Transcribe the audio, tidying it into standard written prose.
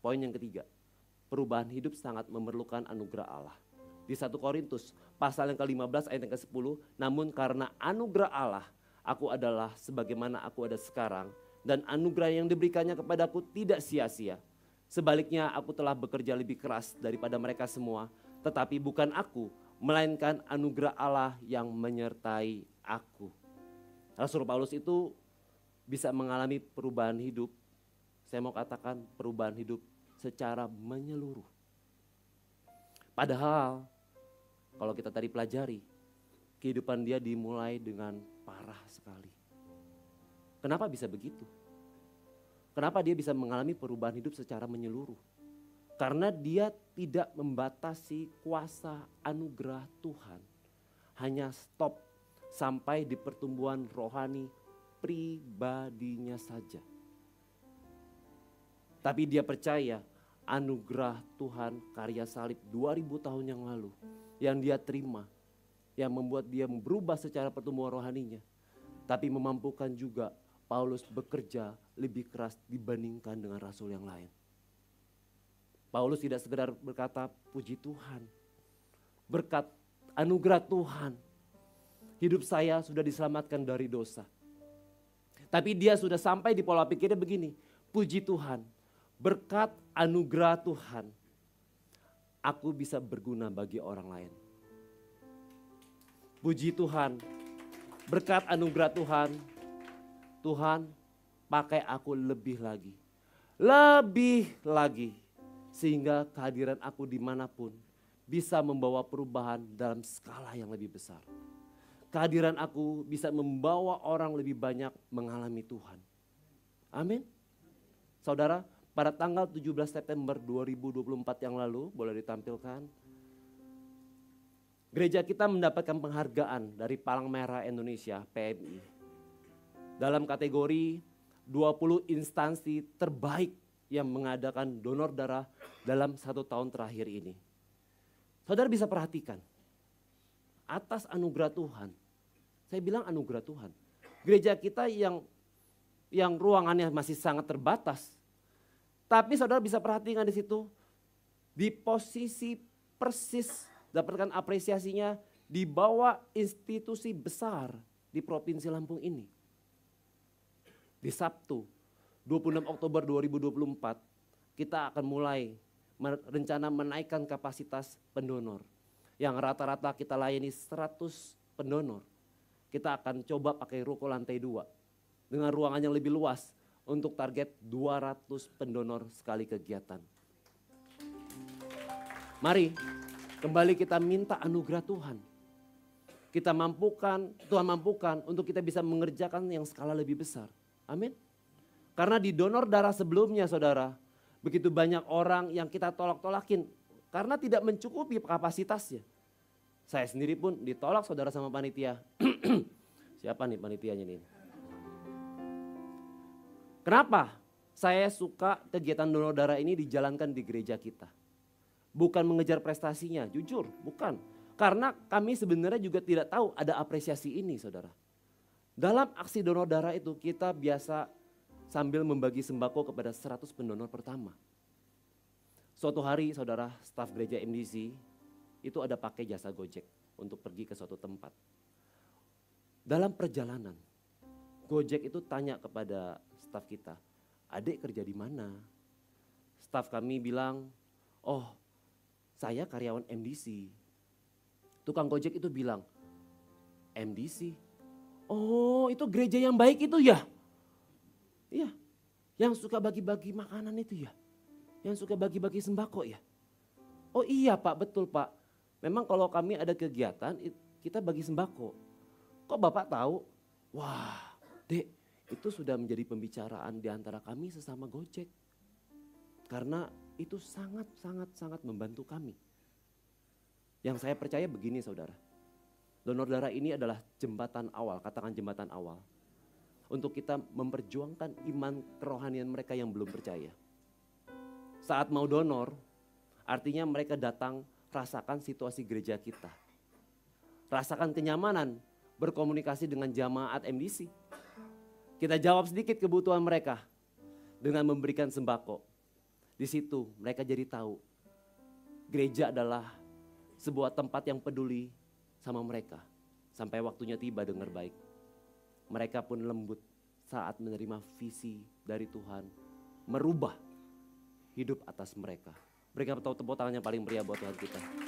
Poin yang ketiga, perubahan hidup sangat memerlukan anugerah Allah. Di 1 Korintus pasal yang ke-15 ayat yang ke-10, namun karena anugerah Allah, aku adalah sebagaimana aku ada sekarang, dan anugerah yang diberikannya kepadaku tidak sia-sia. Sebaliknya aku telah bekerja lebih keras daripada mereka semua, tetapi bukan aku, melainkan anugerah Allah yang menyertai aku. Rasul Paulus itu bisa mengalami perubahan hidup, saya mau katakan perubahan hidup secara menyeluruh. Padahal kalau kita tadi pelajari, kehidupan dia dimulai dengan parah sekali. Kenapa bisa begitu? Kenapa dia bisa mengalami perubahan hidup secara menyeluruh? Karena dia tidak membatasi kuasa anugerah Tuhan. Hanya stop sampai di pertumbuhan rohani pribadinya saja. Tapi dia percaya anugerah Tuhan karya salib 2000 tahun yang lalu yang dia terima, yang membuat dia berubah secara pertumbuhan rohaninya. Tapi memampukan juga Paulus bekerja lebih keras dibandingkan dengan rasul yang lain. Paulus tidak sekedar berkata puji Tuhan, berkat anugerah Tuhan, hidup saya sudah diselamatkan dari dosa. Tapi dia sudah sampai di pola pikirnya begini, puji Tuhan, berkat anugerah Tuhan, aku bisa berguna bagi orang lain. Puji Tuhan, berkat anugerah Tuhan, Tuhan pakai aku lebih lagi. Sehingga kehadiran aku dimanapun bisa membawa perubahan dalam skala yang lebih besar. Kehadiran aku bisa membawa orang lebih banyak mengalami Tuhan. Amin. Saudara, pada tanggal 17 September 2024 yang lalu, boleh ditampilkan. Gereja kita mendapatkan penghargaan dari Palang Merah Indonesia, PMI. Dalam kategori 20 instansi terbaik yang mengadakan donor darah dalam 1 tahun terakhir ini. Saudara bisa perhatikan, atas anugerah Tuhan, saya bilang anugerah Tuhan. Gereja kita yang ruangannya masih sangat terbatas. Tapi saudara bisa perhatikan di situ, di posisi persis dapatkan apresiasinya di bawah institusi besar di Provinsi Lampung ini. Di Sabtu 26 Oktober 2024 kita akan mulai rencana menaikkan kapasitas pendonor. Yang rata-rata kita layani 100 pendonor. Kita akan coba pakai ruko lantai 2 dengan ruangan yang lebih luas untuk target 200 pendonor sekali kegiatan. Mari kembali kita minta anugerah Tuhan. Tuhan mampukan untuk kita bisa mengerjakan yang skala lebih besar. Amin. Karena di donor darah sebelumnya saudara, begitu banyak orang yang kita tolak-tolakin karena tidak mencukupi kapasitasnya. Saya sendiri pun ditolak saudara sama panitia. Siapa nih panitianya nih? Kenapa saya suka kegiatan donor darah ini dijalankan di gereja kita? Bukan mengejar prestasinya, jujur bukan. Karena kami sebenarnya juga tidak tahu ada apresiasi ini saudara. Dalam aksi donor darah itu kita biasa sambil membagi sembako kepada 100 pendonor pertama. Suatu hari saudara staf gereja MDC itu ada pakai jasa Gojek untuk pergi ke suatu tempat. Dalam perjalanan Gojek itu tanya kepada staf kita, adik kerja di mana? Staf kami bilang, oh saya karyawan MDC. Tukang Gojek itu bilang, MDC? Oh itu gereja yang baik itu ya? Iya, yang suka bagi-bagi makanan itu ya? Yang suka bagi-bagi sembako ya? Oh iya Pak, betul Pak. Memang kalau kami ada kegiatan kita bagi sembako. Kok Bapak tahu? Wah Dek, itu sudah menjadi pembicaraan di antara kami sesama Gojek. Karena itu sangat membantu kami. Yang saya percaya begini saudara. Donor darah ini adalah jembatan awal, katakan jembatan awal. Untuk kita memperjuangkan iman kerohanian mereka yang belum percaya. Saat mau donor, artinya mereka datang rasakan situasi gereja kita. Rasakan kenyamanan berkomunikasi dengan jamaat MDC. Kita jawab sedikit kebutuhan mereka dengan memberikan sembako. Di situ mereka jadi tahu gereja adalah sebuah tempat yang peduli sama mereka. Sampai waktunya tiba dengar baik. Mereka pun lembut saat menerima visi dari Tuhan. Merubah hidup atas mereka. Berikan tepuk tangan yang paling meriah buat Tuhan kita.